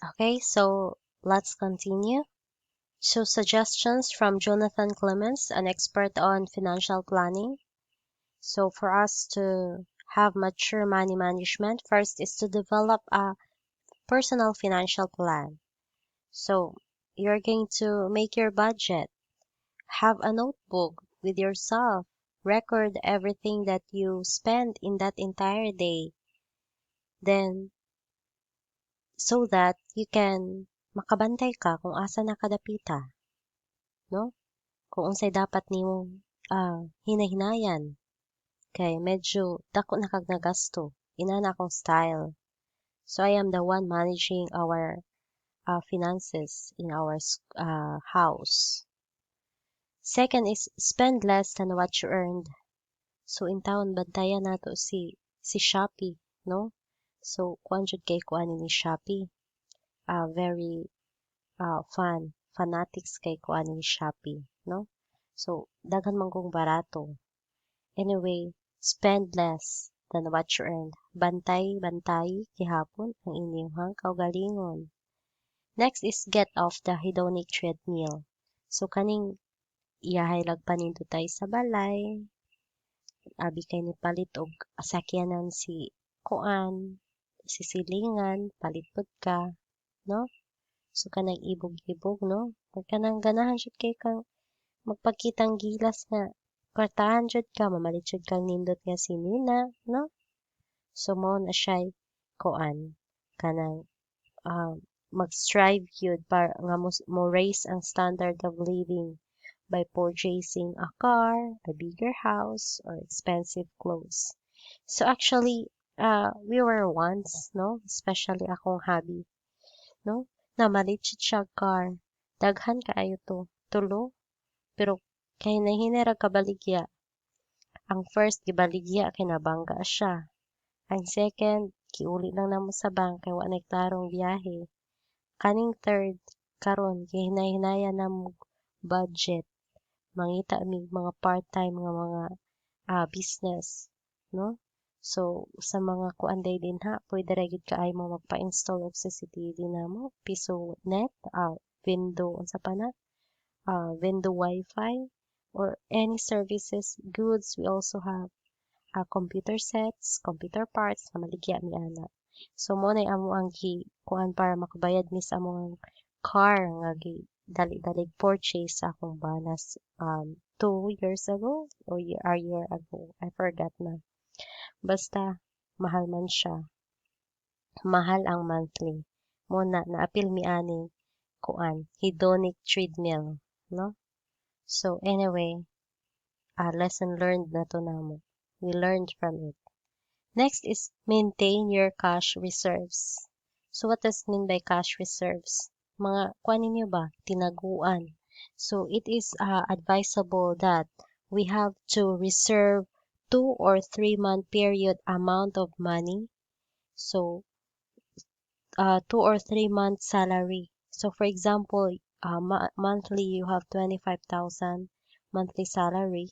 Okay, so let's continue. So suggestions from Jonathan Clements, an expert on financial planning. So for us to have mature money management, first is to develop a personal financial plan. So you're going to make your budget, have a notebook with yourself, record everything that you spend in that entire day. Then so that you can makabantay ka kung asa nakadapita, no? Kung unsay dapat nimo hinahinayan kay medyo dako na kag nagasto. Ina na akong style. So I am the one managing our finances in our house. Second is spend less than what you earned. So in taon bantayan nato si Shopee, no? So kuan jud kay kuan ni Shopee. Very fanatics kay kuan ni Shopee, no? So daghan man kong barato. Anyway, spend less than what you earn. Bantay gihapon ang inyong kaugalingon. Next is get off the hedonic treadmill. So kaning iyahay lagpanindutay sa balay, abi kay ni palit og sakyanan si kuan, si silingan, palit pud ka, no? So kanang ibog-ibog, no? Pag kanang ganahan jud kay kang magpakitang gilas nga kwartahan jud ka, mamalit jud kang nindot nga sinina, no? So mao na siya'y kuan kanang mag-strive yun para nga mo raise ang standard of living by purchasing a car, a bigger house, or expensive clothes. So actually, we were once, no? Especially akong hobby, no? Namalit siya car. Daghan kaayo to. Tulo. Pero kay nahinera kabaligya. Ang first, gibaligya kay nabangga siya. Ang second, kiuli lang namo sa bank kay wa nagtarong biyahe. Kaning third, karon kay hinay-hinaya na mo budget. Mangita mi mga part-time nga mga business, no? So sa mga kuanday din ha, pwede ra gid kaay mo magpa-install og CCTV namo, piso net, window unsa pa na, window wifi or any services goods. We also have computer sets, computer parts na maligya mi ana. So mo na amo ang kuan para makabayad mi sa among car nga dali-dalig purchase sa akong banas 2 years ago or a year ago. I forgot na. Basta mahal man siya. Mahal ang monthly. Mo na naapil mi ani kuan hedonic treadmill, no? So anyway, lesson learned na to namo. We learned from it. Next is maintain your cash reserves. So what does mean by cash reserves? Mga kuan ninyo ba? Tinaguan. So it is advisable that we have to reserve 2 or 3 month period amount of money. So 2 or 3 month salary. So for example, monthly you have 25,000 monthly salary.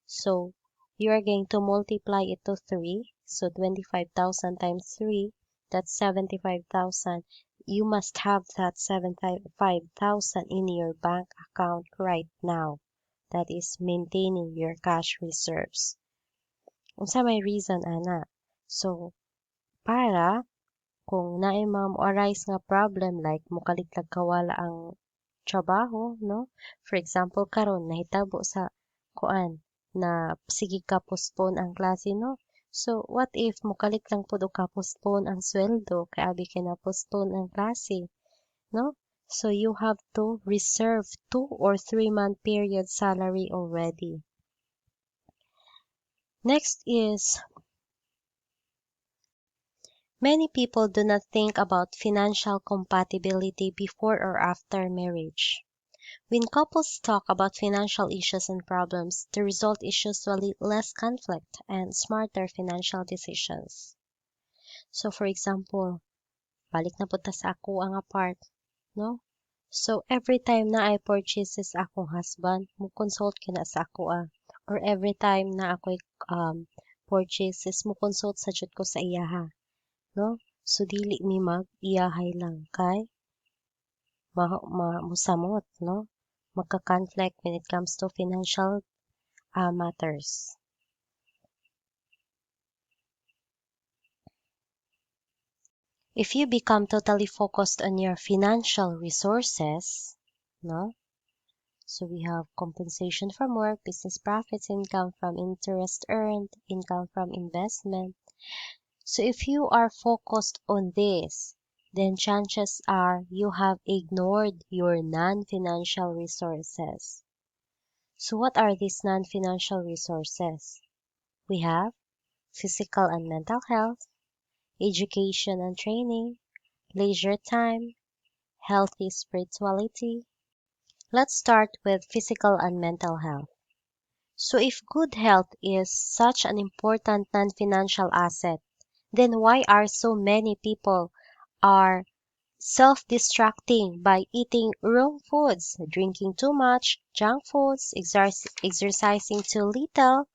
So you are going to multiply it to 3. So 25,000 times 3, that's 75,000. You must have that 75,000 in your bank account right now. That is maintaining your cash reserves. Unsa may reason ana? So para kung naay arise nga problem like mukaligtag kawala ang trabaho, no? For example, karon nahitabo sa kuan na sige ka postpone ang klase, no? So what if mukalit lang pud og ka postpone ang sweldo kay abi kay na postpone ang klase, no? So you have to reserve 2 or 3 month period salary already. Next is many people do not think about financial compatibility before or after marriage. When couples talk about financial issues and problems, the result is usually less conflict and smarter financial decisions. So for example, balik na punta sa ako ang apart, no? So every time na I purchases akong husband, mo consult kina sa ako or every time na ako purchases mo consult sa jud ko sa iyaha, no? So dili mi mag-iyahay lang kay musamot, no? Magka-conflict when it comes to financial matters. If you become totally focused on your financial resources, no? So we have compensation from work, business profits, income from interest earned, income from investment. So if you are focused on this, then chances are you have ignored your non-financial resources. So what are these non-financial resources? We have physical and mental health, education and training, leisure time, healthy spirituality. Let's start with physical and mental health. So if good health is such an important non-financial asset, then why are so many people are self-destructing by eating wrong foods, drinking too much, junk foods, exercising too little,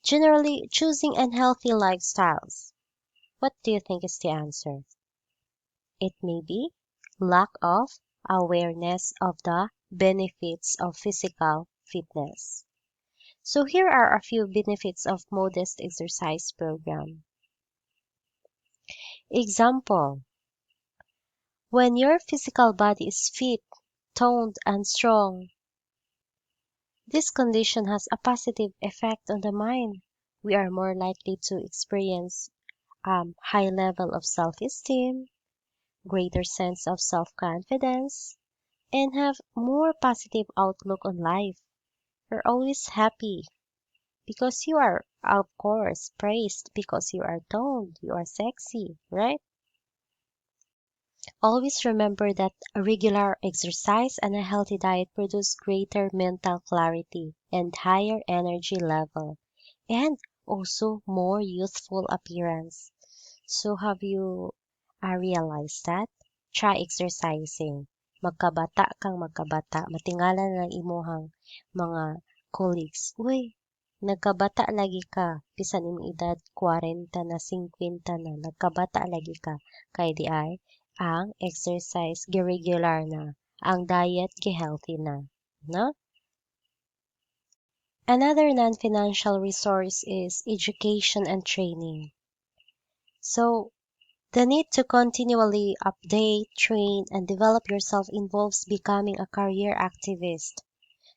generally choosing unhealthy lifestyles? What do you think is the answer? It may be lack of awareness of the benefits of physical fitness. So here are a few benefits of modest exercise program. Example, when your physical body is fit, toned, and strong, this condition has a positive effect on the mind. We are more likely to experience high level of self-esteem, greater sense of self-confidence, and have more positive outlook on life. You're always happy because you are, of course, praised because you are toned, you are sexy, right? Always remember that a regular exercise and a healthy diet produce greater mental clarity and higher energy level, and also more youthful appearance. So have you realized that? Try exercising. Magkabata kang magkabata. Matingalan ng imuhang mga colleagues. Uy, nagkabata lagi ka. Bisan imong edad 40 na, 50 na. Nagkabata lagi ka. Kay di ay, ang exercise regular na. Ang diet healthy na. No? Another non-financial resource is education and training. So, the need to continually update, train, and develop yourself involves becoming a career activist.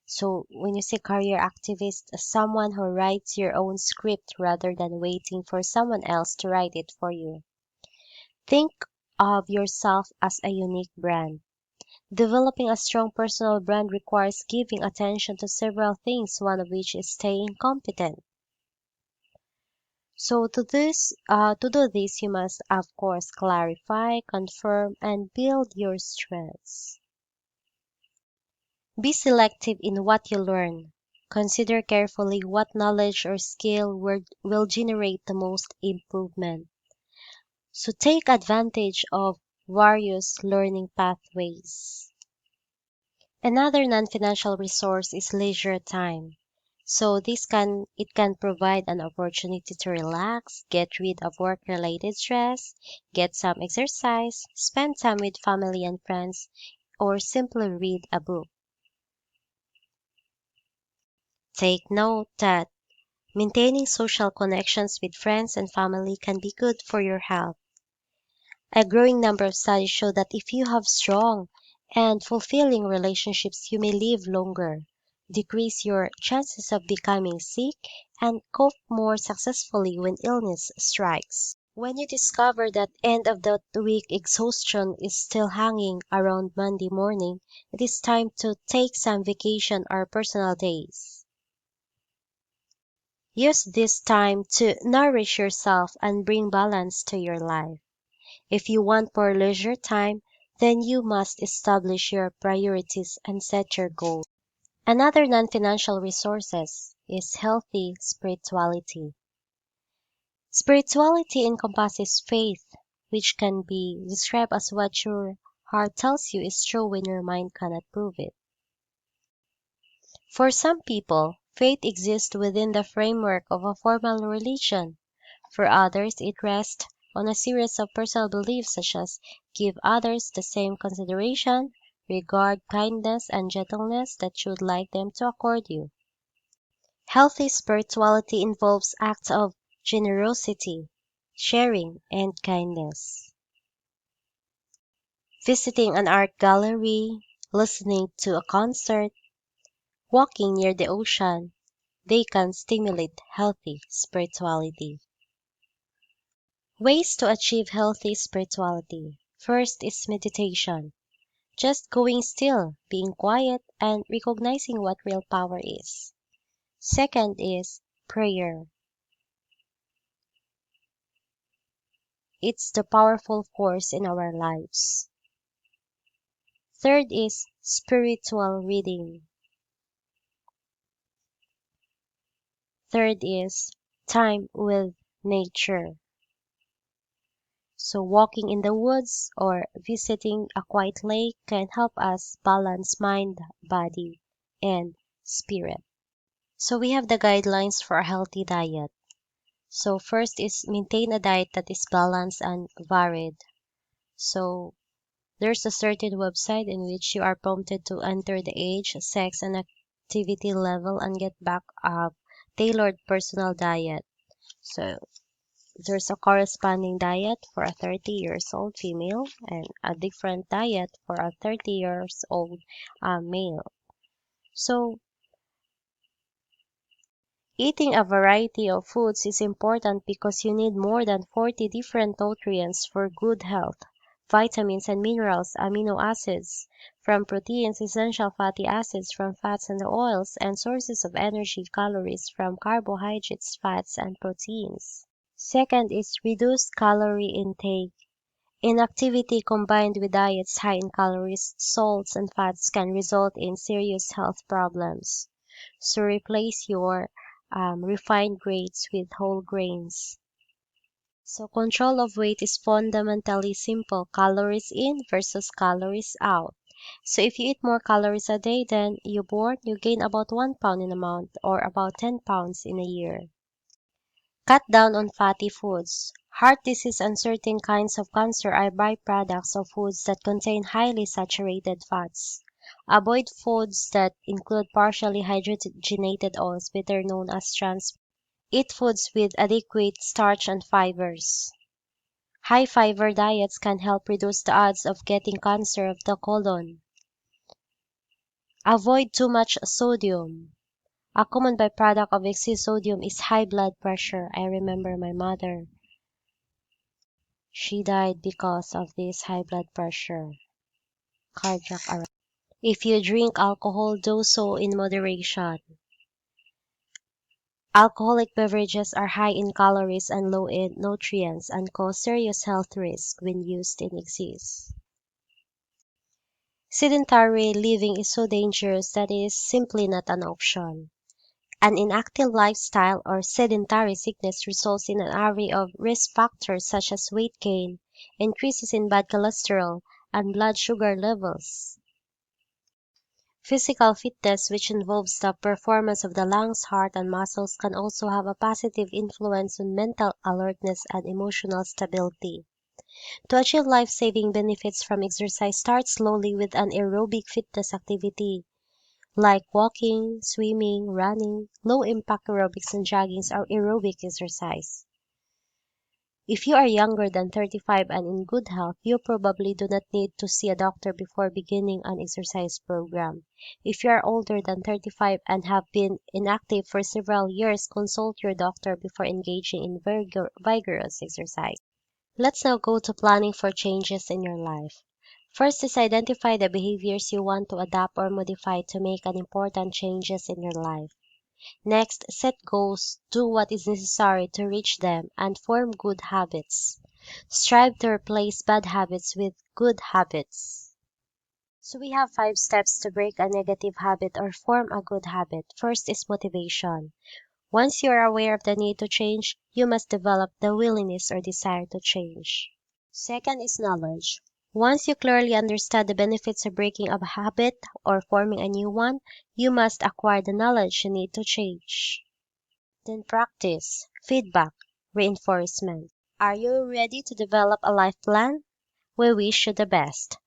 So, when you say career activist, someone who writes your own script rather than waiting for someone else to write it for you. Think of yourself as a unique brand. Developing a strong personal brand requires giving attention to several things, one of which is staying competent. So to do this, you must, of course, clarify, confirm, and build your strengths. Be selective in what you learn. Consider carefully what knowledge or skill will generate the most improvement. So take advantage of various learning pathways. Another non-financial resource is leisure time. So it can provide an opportunity to relax, get rid of work-related stress, get some exercise, spend time with family and friends, or simply read a book. Take note that maintaining social connections with friends and family can be good for your health. A growing number of studies show that if you have strong and fulfilling relationships, you may live longer, decrease your chances of becoming sick, and cope more successfully when illness strikes. When you discover that end of the week exhaustion is still hanging around Monday morning, it is time to take some vacation or personal days. Use this time to nourish yourself and bring balance to your life. If you want more leisure time, then you must establish your priorities and set your goals. Another non-financial resources is healthy spirituality. Spirituality encompasses faith, which can be described as what your heart tells you is true when your mind cannot prove it. For some people, faith exists within the framework of a formal religion. For others, it rests on a series of personal beliefs such as give others the same consideration, regard kindness and gentleness that you would like them to accord you. Healthy spirituality involves acts of generosity, sharing, and kindness. Visiting an art gallery, listening to a concert, walking near the ocean, they can stimulate healthy spirituality. Ways to achieve healthy spirituality. First is meditation. Just going still, being quiet, and recognizing what real power is. Second is prayer. It's the powerful force in our lives. Third is spiritual reading. Third is time with nature. So walking in the woods or visiting a quiet lake can help us balance mind, body, and spirit. So we have the guidelines for a healthy diet. So first is maintain a diet that is balanced and varied. So there's a certain website in which you are prompted to enter the age, sex, and activity level and get back a tailored personal diet. So there's a corresponding diet for a 30 years old female and a different diet for a 30 years old male. So eating a variety of foods is important because you need more than 40 different nutrients for good health. Vitamins and minerals, amino acids from proteins, essential fatty acids from fats and oils, and sources of energy, calories from carbohydrates, fats, and proteins. Second is reduced calorie intake. Inactivity combined with diets high in calories, salts, and fats can result in serious health problems. So replace your refined grades with whole grains. So control of weight is fundamentally simple, calories in versus calories out. So if you eat more calories a day than you burn, you gain about 1 pound in a month or about 10 pounds in a year. Cut down on fatty foods. Heart disease and certain kinds of cancer are byproducts of foods that contain highly saturated fats. Avoid foods that include partially hydrogenated oils, better known as trans fats. Eat foods with adequate starch and fibers. High fiber diets can help reduce the odds of getting cancer of the colon. Avoid too much sodium. A common byproduct of excess sodium is high blood pressure. I remember my mother. She died because of this high blood pressure, cardiac arrest. If you drink alcohol, do so in moderation. Alcoholic beverages are high in calories and low in nutrients and cause serious health risks when used in excess. Sedentary living is so dangerous that it is simply not an option. An inactive lifestyle or sedentary sickness results in an array of risk factors such as weight gain, increases in bad cholesterol, and blood sugar levels. Physical fitness, which involves the performance of the lungs, heart, and muscles, can also have a positive influence on mental alertness and emotional stability. To achieve life-saving benefits from exercise, start slowly with an aerobic fitness activity like walking, swimming, running. Low-impact aerobics and jogging are aerobic exercise. If you are younger than 35 and in good health, you probably do not need to see a doctor before beginning an exercise program. If you are older than 35 and have been inactive for several years, consult your doctor before engaging in vigorous exercise. Let's now go to planning for changes in your life. First is identify the behaviors you want to adapt or modify to make an important changes in your life. Next, set goals, do what is necessary to reach them, and form good habits. Strive to replace bad habits with good habits. So we have 5 steps to break a negative habit or form a good habit. First is motivation. Once you are aware of the need to change, you must develop the willingness or desire to change. Second is knowledge. Once you clearly understand the benefits of breaking a habit or forming a new one, you must acquire the knowledge you need to change. Then practice, feedback, reinforcement. Are you ready to develop a life plan? We wish you the best.